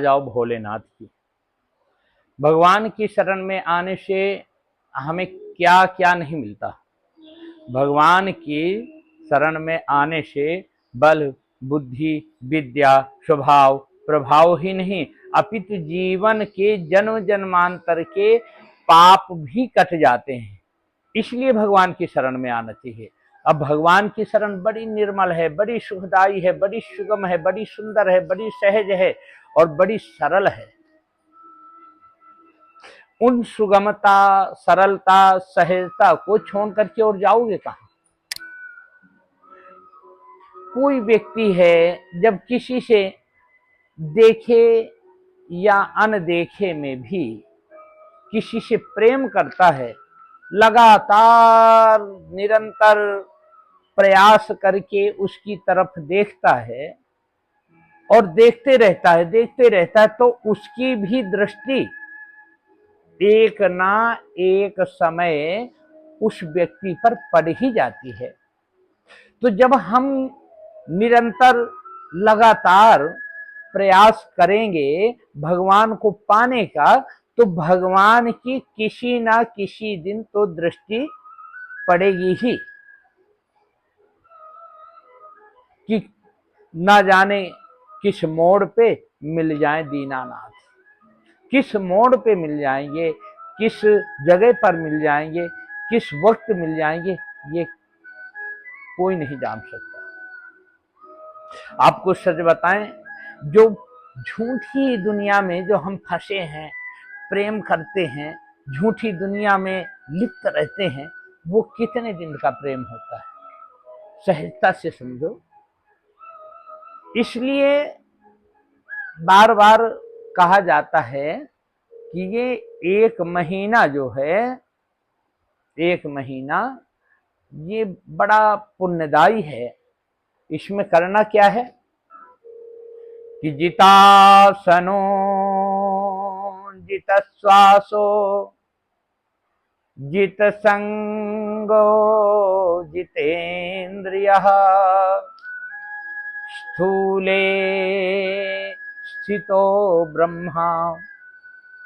जाओ भोलेनाथ की। भगवान की शरण में आने से हमें क्या क्या नहीं मिलता। भगवान की शरण में आने से बल, बुद्धि, विद्या, स्वभाव, प्रभाव ही नहीं अपितु जीवन के जन्म जन्मांतर के पाप भी कट जाते हैं। इसलिए भगवान की शरण में आना चाहिए। अब भगवान की शरण बड़ी निर्मल है, बड़ी सुखदाई है, बड़ी सुगम है, बड़ी सुंदर है, बड़ी सहज है और बड़ी सरल है। उन सुगमता, सरलता, सहजता को छोड़ करके और जाओगे कहां। कोई व्यक्ति है जब किसी से देखे या अनदेखे में भी किसी से प्रेम करता है, लगातार निरंतर प्रयास करके उसकी तरफ देखता है और देखते रहता है तो उसकी भी दृष्टि एक ना एक समय उस व्यक्ति पर पड़ ही जाती है। तो जब हम निरंतर लगातार प्रयास करेंगे भगवान को पाने का, तो भगवान की किसी ना किसी दिन तो दृष्टि पड़ेगी ही कि ना जाने किस मोड़ पे मिल जाए दीनानाथ, किस मोड़ पे मिल जाएंगे, किस जगह पर मिल जाएंगे, किस वक्त मिल जाएंगे, ये कोई नहीं जान सकता। आपको सच बताएं, जो झूठी दुनिया में जो हम फंसे हैं, प्रेम करते हैं, झूठी दुनिया में लिप्त रहते हैं, वो कितने दिन का प्रेम होता है, सहजता से समझो। इसलिए बार बार कहा जाता है कि ये एक महीना जो है, एक महीना ये बड़ा पुण्यदायी है। इसमें करना क्या है कि जितासनो जित श्वासो जित संगो जितेन्द्रियः स्थूले स्थितो ब्रह्मा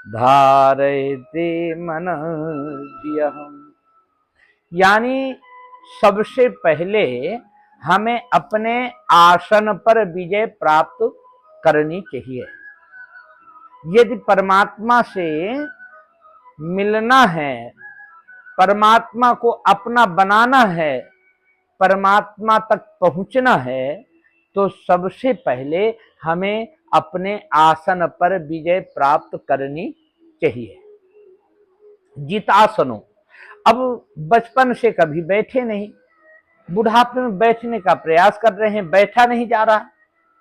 धारयते मनः। यानी सबसे पहले हमें अपने आसन पर विजय प्राप्त करनी चाहिए। यदि परमात्मा से मिलना है, परमात्मा को अपना बनाना है, परमात्मा तक पहुंचना है, तो सबसे पहले हमें अपने आसन पर विजय प्राप्त करनी चाहिए। जितासनों, अब बचपन से कभी बैठे नहीं, बुढ़ापे में बैठने का प्रयास कर रहे हैं, बैठा नहीं जा रहा,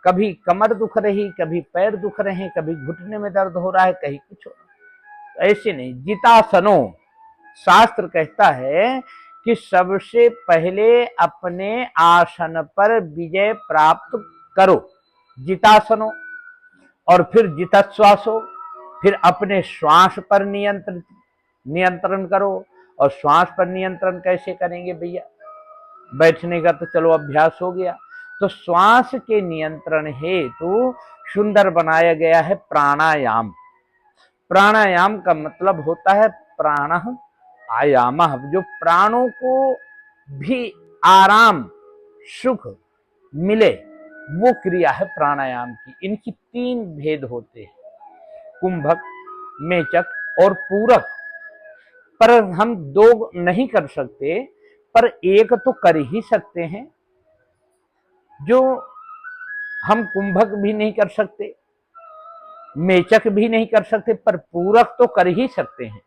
कभी कमर दुख रही, कभी पैर दुख रहे, कभी घुटने में दर्द हो रहा है, कहीं कुछ हो रहा है। ऐसे नहीं, जितासनों, शास्त्र कहता है कि सबसे पहले अपने आसन पर विजय प्राप्त करो, जितासनों, और फिर जितश्वासो, फिर अपने श्वास पर नियंत्रण करो। और श्वास पर नियंत्रण कैसे करेंगे भैया, बैठने का तो चलो अभ्यास हो गया, तो श्वास के नियंत्रण हेतु सुंदर बनाया गया है प्राणायाम। प्राणायाम का मतलब होता है प्राणः आयामः, जो प्राणों को भी आराम सुख मिले, वो क्रिया है प्राणायाम की। इनकी 3 भेद होते हैं, कुंभक, मेचक और पूरक। पर हम 2 नहीं कर सकते, पर एक तो कर ही सकते हैं। जो हम कुंभक भी नहीं कर सकते, मेचक भी नहीं कर सकते, पर पूरक तो कर ही सकते हैं।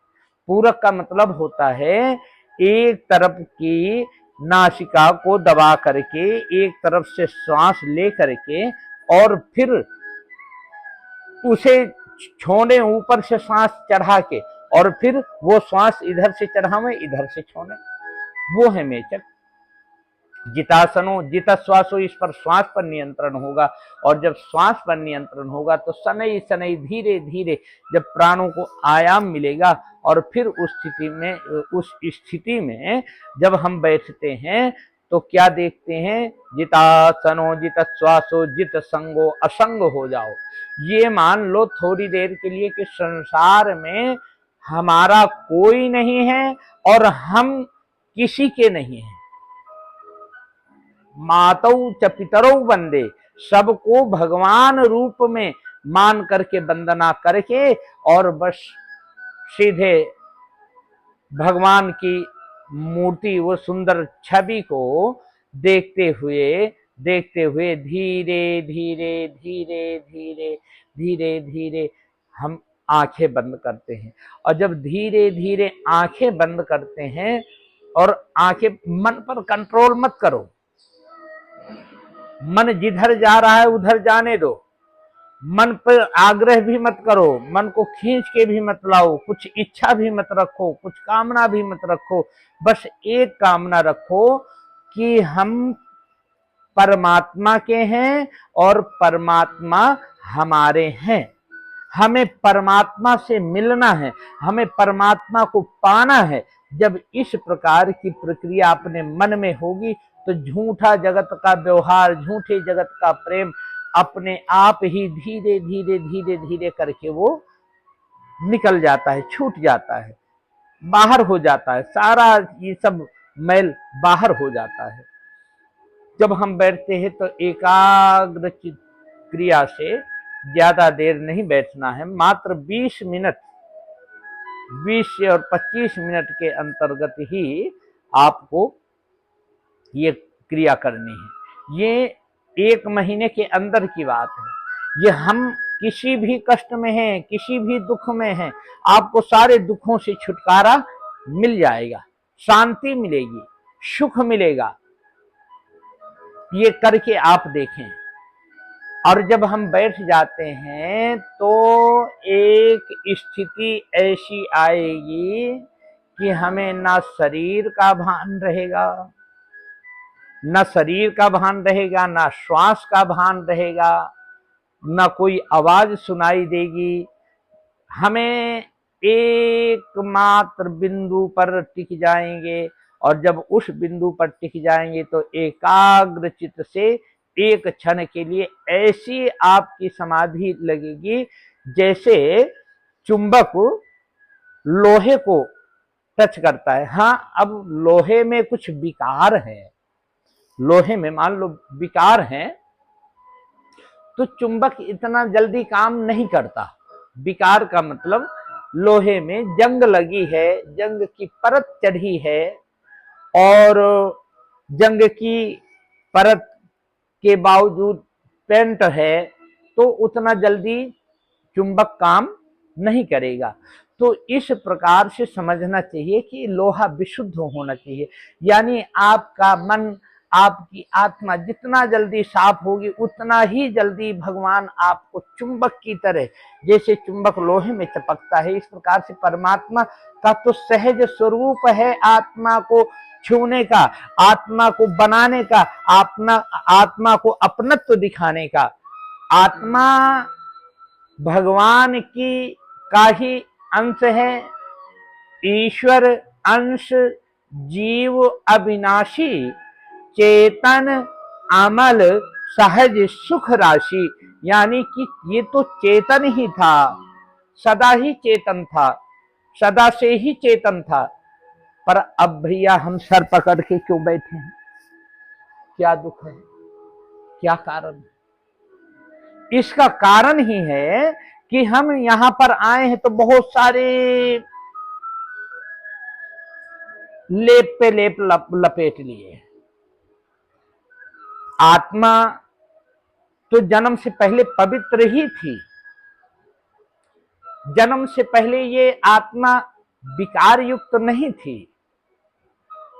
पूरक का मतलब होता है एक तरफ की नासिका को दबा करके, एक तरफ से श्वास ले करके, और फिर उसे छोड़े, ऊपर से श्वास चढ़ा के, और फिर वो श्वास इधर से चढ़ावे, इधर से छोड़े, वो है मेचक। जितासनो जित श्वासो, इस पर श्वास पर नियंत्रण होगा। और जब श्वास पर नियंत्रण होगा तो शनै शनै धीरे धीरे जब प्राणों को आयाम मिलेगा, और फिर उस स्थिति में जब हम बैठते हैं तो क्या देखते हैं, जितासनो जित श्वासो जित संगो असंग हो जाओ। ये मान लो थोड़ी देर के लिए कि संसार में हमारा कोई नहीं है और हम किसी के नहीं हैं। मातौ च पितरौ वंदे, सबको भगवान रूप में मान करके वंदना करके और बस सीधे भगवान की मूर्ति, वो सुंदर छवि को देखते हुए धीरे धीरे धीरे धीरे धीरे धीरे हम आंखें बंद करते हैं। और जब धीरे धीरे आंखें बंद करते हैं, और आंखें, मन पर कंट्रोल मत करो, मन जिधर जा रहा है उधर जाने दो, मन पर आग्रह भी मत करो, मन को खींच के भी मत लाओ, कुछ इच्छा भी मत रखो, कुछ कामना भी मत रखो। बस एक कामना रखो कि हम परमात्मा के हैं और परमात्मा हमारे हैं। हमें परमात्मा से मिलना है, हमें परमात्मा को पाना है। जब इस प्रकार की प्रक्रिया अपने मन में होगी तो झूठा जगत का व्यवहार, झूठे जगत का प्रेम अपने आप ही धीरे धीरे धीरे धीरे करके वो निकल जाता है, छूट जाता है, बाहर हो जाता है, सारा ये सब मैल बाहर हो जाता है। जब हम बैठते हैं तो एकाग्र क्रिया से ज्यादा देर नहीं बैठना है, मात्र 20 मिनट, 20 और 25 मिनट के अंतर्गत ही आपको ये क्रिया करनी है। ये 1 महीने के अंदर की बात है। ये हम किसी भी कष्ट में हैं, किसी भी दुख में हैं, आपको सारे दुखों से छुटकारा मिल जाएगा, शांति मिलेगी, सुख मिलेगा। ये करके आप देखें। और जब हम बैठ जाते हैं तो एक स्थिति ऐसी आएगी कि हमें ना शरीर का भान रहेगा, ना शरीर का भान रहेगा, ना श्वास का भान रहेगा, ना कोई आवाज सुनाई देगी। हमें एकमात्र बिंदु पर टिक जाएंगे, और जब उस बिंदु पर टिक जाएंगे तो एकाग्र चित्त से एक क्षण के लिए ऐसी आपकी समाधि लगेगी जैसे चुंबक लोहे को टच करता है। हाँ, अब लोहे में कुछ विकार है, लोहे में मान लो विकार है तो चुंबक इतना जल्दी काम नहीं करता। विकार का मतलब लोहे में जंग लगी है, जंग की परत चढ़ी है, और जंग की परत के बावजूद पेंट है, तो उतना जल्दी चुंबक काम नहीं करेगा। तो इस प्रकार से समझना चाहिए कि लोहा विशुद्ध होना चाहिए, यानी आपका मन, आपकी आत्मा जितना जल्दी साफ होगी उतना ही जल्दी भगवान आपको चुंबक की तरह, जैसे चुंबक लोहे में चपकता है, इस प्रकार से परमात्मा का तो सहज स्वरूप है आत्मा को छूने का, आत्मा को बनाने का, आत्मा को अपनत्व दिखाने का। आत्मा भगवान की का ही अंश है, ईश्वर अंश, जीव अविनाशी, चेतन अमल, सहज सुख राशि। यानी कि ये तो चेतन ही था, सदा ही चेतन था, सदा से ही चेतन था। पर अब भैया हम सर पकड़ के क्यों बैठे हैं? क्या दुख है, क्या कारण है? इसका कारण ही है कि हम यहां पर आए हैं तो बहुत सारे लेप पे लेप लपेट लिए। आत्मा तो जन्म से पहले पवित्र ही थी, जन्म से पहले ये आत्मा विकार युक्त नहीं थी।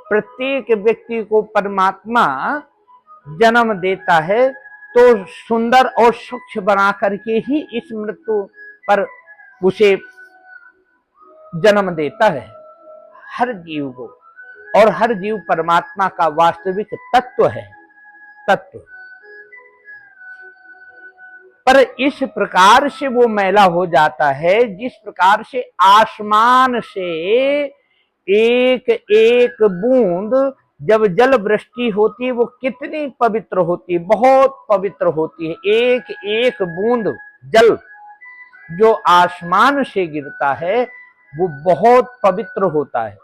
प्रत्येक व्यक्ति को परमात्मा जन्म देता है तो सुंदर और स्वच्छ बना करके ही इस मृत्यु पर उसे जन्म देता है, हर जीव को। और हर जीव परमात्मा का वास्तविक तत्व है, तत्व। पर इस प्रकार से वो मैला हो जाता है जिस प्रकार से आसमान से एक एक बूंद जब जल वृष्टि होती है वो कितनी पवित्र होती है, बहुत पवित्र होती है। एक एक बूंद जल जो आसमान से गिरता है वो बहुत पवित्र होता है।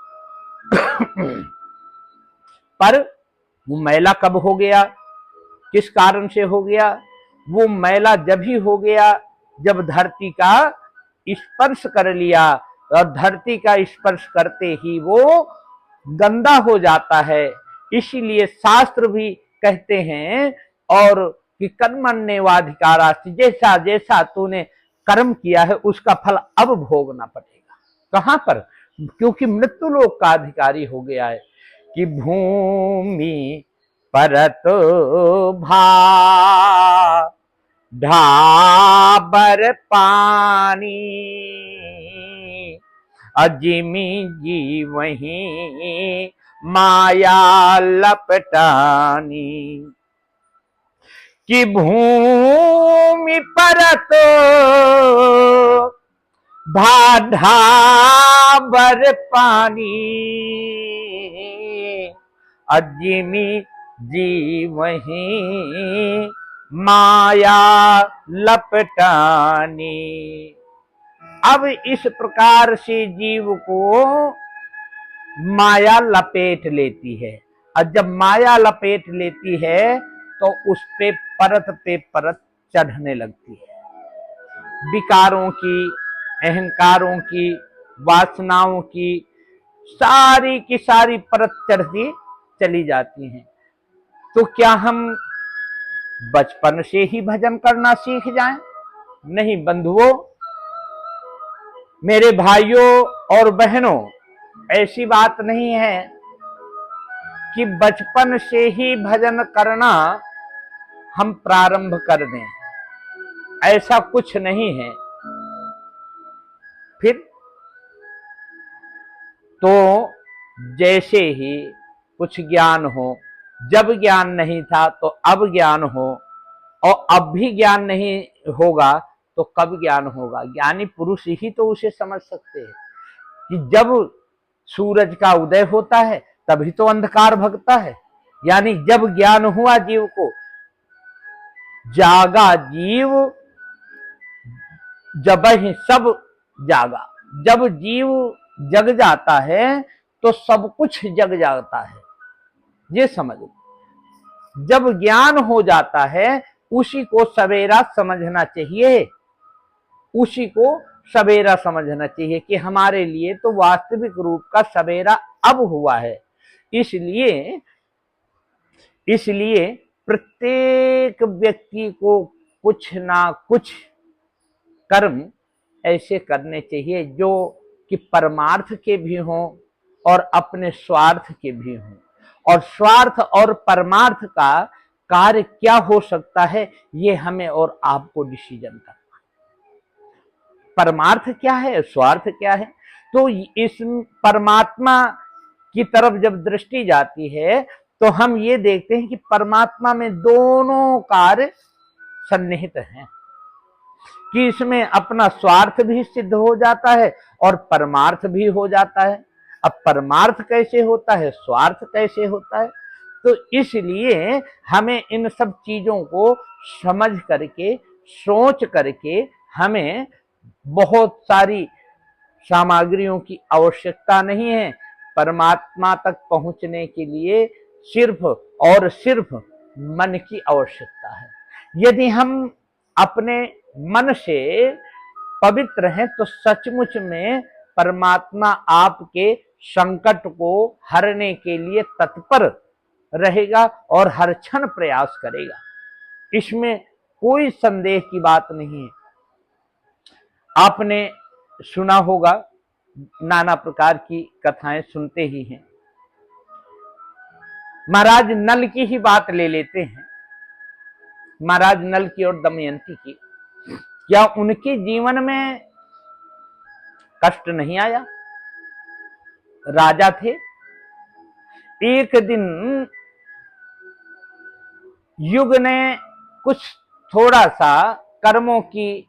पर वो मैला कब हो गया, किस कारण से हो गया? वो मैला जब ही हो गया जब धरती का स्पर्श कर लिया, और धरती का स्पर्श करते ही वो गंदा हो जाता है। इसीलिए शास्त्र भी कहते हैं और कि कर्मण्येवाधिकारास्ति, जैसा जैसा तूने कर्म किया है उसका फल अब भोगना पड़ेगा। कहां पर? क्योंकि मृत्यु लोक का अधिकारी हो गया है। कि भूमि परत भा ढाबर पानी, अजिमी जी वहीं माया लपटानी। कि भूमि परत भा ढाबर पानी, अजिमी जी वहीं माया लपटानी। अब इस प्रकार से जीव को माया लपेट लेती है, और जब माया लपेट लेती है तो उस पे परत चढ़ने लगती है। विकारों की, अहंकारों की, वासनाओं की सारी परत चढ़ती चली जाती हैं। तो क्या हम बचपन से ही भजन करना सीख जाएं? नहीं बंधुओं, मेरे भाइयों और बहनों, ऐसी बात नहीं है कि बचपन से ही भजन करना हम प्रारंभ कर दें, ऐसा कुछ नहीं है। फिर तो जैसे ही कुछ ज्ञान हो, जब ज्ञान नहीं था तो अब ज्ञान हो, और अब भी ज्ञान नहीं होगा तो कब ज्ञान होगा? ज्ञानी पुरुष ही तो उसे समझ सकते हैं कि जब सूरज का उदय होता है तभी तो अंधकार भगता है। यानी जब ज्ञान हुआ जीव को, जागा जीव जब ही सब जागा। जब जीव जग जाता है तो सब कुछ जग जाता है, ये समझ। जब ज्ञान हो जाता है उसी को सवेरा समझना चाहिए, उसी को सवेरा समझना चाहिए कि हमारे लिए तो वास्तविक रूप का सवेरा अब हुआ है। इसलिए प्रत्येक व्यक्ति को कुछ ना कुछ कर्म ऐसे करने चाहिए जो कि परमार्थ के भी हों और अपने स्वार्थ के भी हों। और स्वार्थ और परमार्थ का कार्य क्या हो सकता है, ये हमें और आपको डिसीजन करना। परमार्थ क्या है, स्वार्थ क्या है? तो इस परमात्मा की तरफ जब दृष्टि जाती है तो हम ये देखते हैं कि परमात्मा में दोनों कार्य सन्निहित हैं, कि इसमें अपना स्वार्थ भी सिद्ध हो जाता है और परमार्थ भी हो जाता है। अब परमार्थ कैसे होता है, स्वार्थ कैसे होता है? तो इसलिए हमें इन सब चीजों को समझ करके, सोच करके हमें बहुत सारी सामग्रियों की आवश्यकता नहीं है। परमात्मा तक पहुंचने के लिए सिर्फ और सिर्फ मन की आवश्यकता है। यदि हम अपने मन से पवित्र हैं तो सचमुच में परमात्मा आपके संकट को हरने के लिए तत्पर रहेगा और हर क्षण प्रयास करेगा। इसमें कोई संदेह की बात नहीं है। आपने सुना होगा, नाना प्रकार की कथाएं सुनते ही हैं। महाराज नल की ही बात ले लेते हैं, महाराज नल की और दमयंती की। क्या उनके जीवन में कष्ट नहीं आया? राजा थे, एक दिन युग ने कुछ थोड़ा सा कर्मों की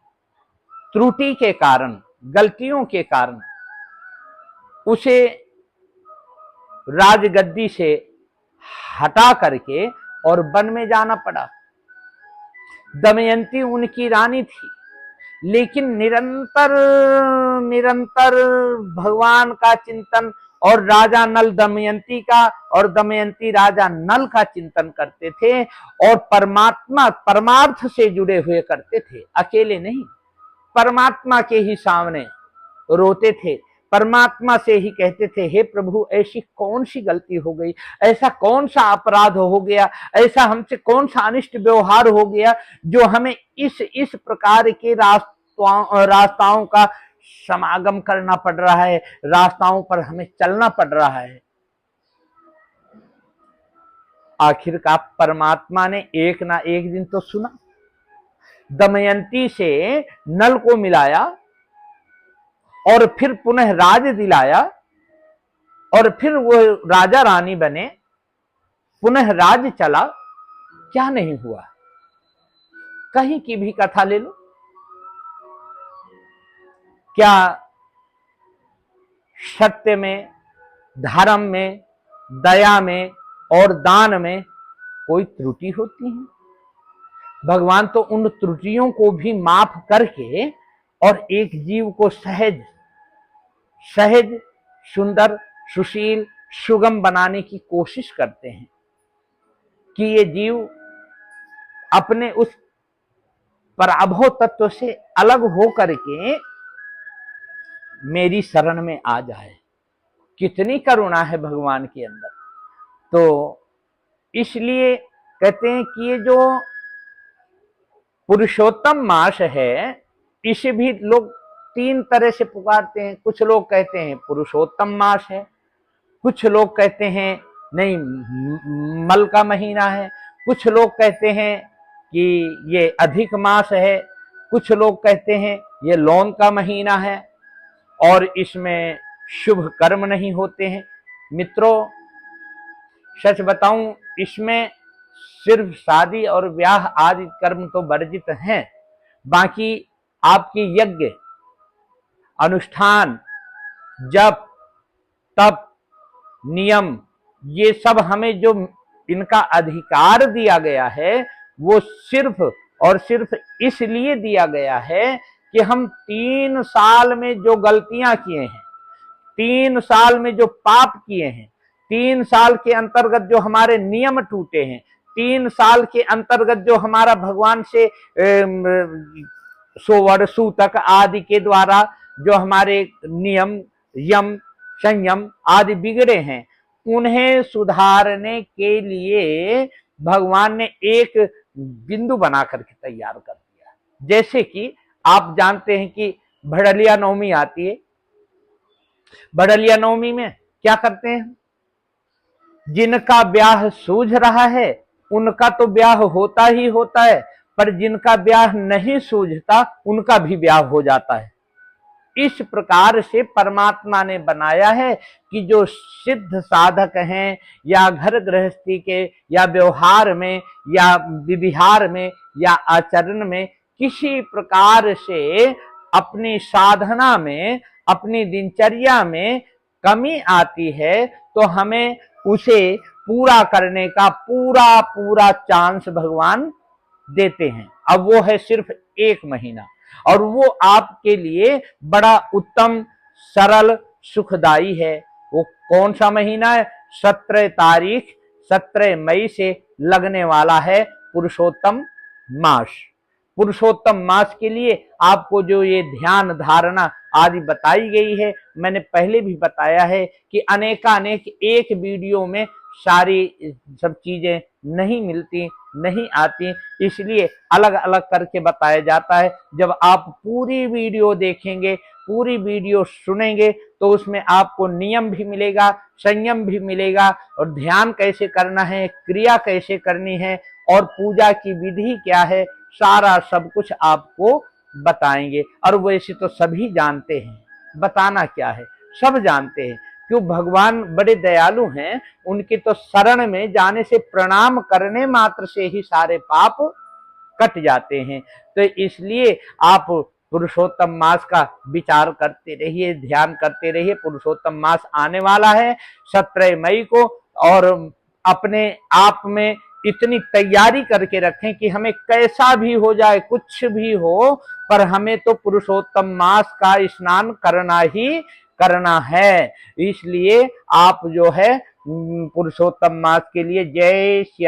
त्रुटि के कारण, गलतियों के कारण उसे राजगद्दी से हटा करके और वन में जाना पड़ा। दमयंती उनकी रानी थी, लेकिन निरंतर निरंतर भगवान का चिंतन, और राजा नल दमयंती का और दमयंती राजा नल का चिंतन करते थे, और परमात्मा परमार्थ से जुड़े हुए करते थे, अकेले नहीं। परमात्मा के ही सामने रोते थे, परमात्मा से ही कहते थे, हे प्रभु ऐसी कौन सी गलती हो गई, ऐसा कौन सा अपराध हो गया, ऐसा हमसे कौन सा अनिष्ट व्यवहार हो गया जो हमें इस प्रकार के रास्ताओं का समागम करना पड़ रहा है, रास्ताओं पर हमें चलना पड़ रहा है। आखिरकार परमात्मा ने एक ना एक दिन तो सुना, दमयंती से नल को मिलाया और फिर पुनः राज दिलाया, और फिर वो राजा रानी बने, पुनः राज चला। क्या नहीं हुआ? कहीं की भी कथा ले लो, क्या सत्य में, धर्म में, दया में और दान में कोई त्रुटि होती है? भगवान तो उन त्रुटियों को भी माफ करके और एक जीव को सहज सहज, सुंदर, सुशील, सुगम बनाने की कोशिश करते हैं कि ये जीव अपने उस पराभव तत्व से अलग हो करके मेरी शरण में आ जाए। कितनी करुणा है भगवान के अंदर। तो इसलिए कहते हैं कि ये जो पुरुषोत्तम मास है, इसे भी लोग तीन तरह से पुकारते हैं। कुछ लोग कहते हैं पुरुषोत्तम मास है, कुछ लोग कहते हैं नहीं मल का महीना है, कुछ लोग कहते हैं कि ये अधिक मास है, कुछ लोग कहते हैं ये लौन का महीना है और इसमें शुभ कर्म नहीं होते हैं। मित्रों, सच बताऊं, इसमें सिर्फ शादी और ब्याह आदि कर्म तो वर्जित हैं, बाकी आपकी यज्ञ, अनुष्ठान, जप, तप, नियम, ये सब हमें जो इनका अधिकार दिया गया है, वो सिर्फ और सिर्फ इसलिए दिया गया है कि हम 3 साल में जो गलतियां किए हैं, 3 साल में जो पाप किए हैं, 3 साल के अंतर्गत जो हमारे नियम टूटे हैं, 3 साल के अंतर्गत जो हमारा भगवान से सोवर सूतक आदि के द्वारा जो हमारे नियम, यम, संयम आदि बिगड़े हैं, उन्हें सुधारने के लिए भगवान ने एक बिंदु बना करके तैयार कर दिया। जैसे कि आप जानते हैं कि भड़लिया नवमी आती है। भड़लिया नवमी में क्या करते हैं? जिनका ब्याह सूझ रहा है उनका तो ब्याह होता ही होता है, पर जिनका ब्याह नहीं सूझता उनका भी ब्याह हो जाता है। इस प्रकार से परमात्मा ने बनाया है कि जो सिद्ध साधक हैं, या घर गृहस्थी के, या व्यवहार में, या विहार में, या आचरण में किसी प्रकार से अपनी साधना में, अपनी दिनचर्या में कमी आती है, तो हमें उसे पूरा करने का पूरा पूरा चांस भगवान देते हैं। अब वो है सिर्फ 1 महीना, और वो आपके लिए बड़ा उत्तम, सरल, सुखदाई है। वो कौन सा महीना है? 17 तारीख 17 मई से लगने वाला है पुरुषोत्तम मास। पुरुषोत्तम मास के लिए आपको जो ये ध्यान धारणा आदि बताई गई है, मैंने पहले भी बताया है कि अनेकानेक एक वीडियो में सारी सब चीजें नहीं मिलती, नहीं आती, इसलिए अलग अलग करके बताया जाता है। जब आप पूरी वीडियो देखेंगे, पूरी वीडियो सुनेंगे, तो उसमें आपको नियम भी मिलेगा, संयम भी मिलेगा, और ध्यान कैसे करना है, क्रिया कैसे करनी है, और पूजा की विधि क्या है, सारा सब कुछ आपको बताएंगे। और वैसे तो सभी जानते हैं, बताना क्या है, सब जानते हैं, क्यों? भगवान बड़े दयालु हैं, उनके तो शरण में जाने से, प्रणाम करने मात्र से ही सारे पाप कट जाते हैं। तो इसलिए आप पुरुषोत्तम मास का विचार करते रहिए, ध्यान करते रहिए। पुरुषोत्तम मास आने वाला है 17 मई को, और अपने आप में इतनी तैयारी करके रखें कि हमें कैसा भी हो जाए, कुछ भी हो, पर हमें तो पुरुषोत्तम मास का स्नान करना ही करना है। इसलिए आप जो है पुरुषोत्तम मास के लिए जय श्री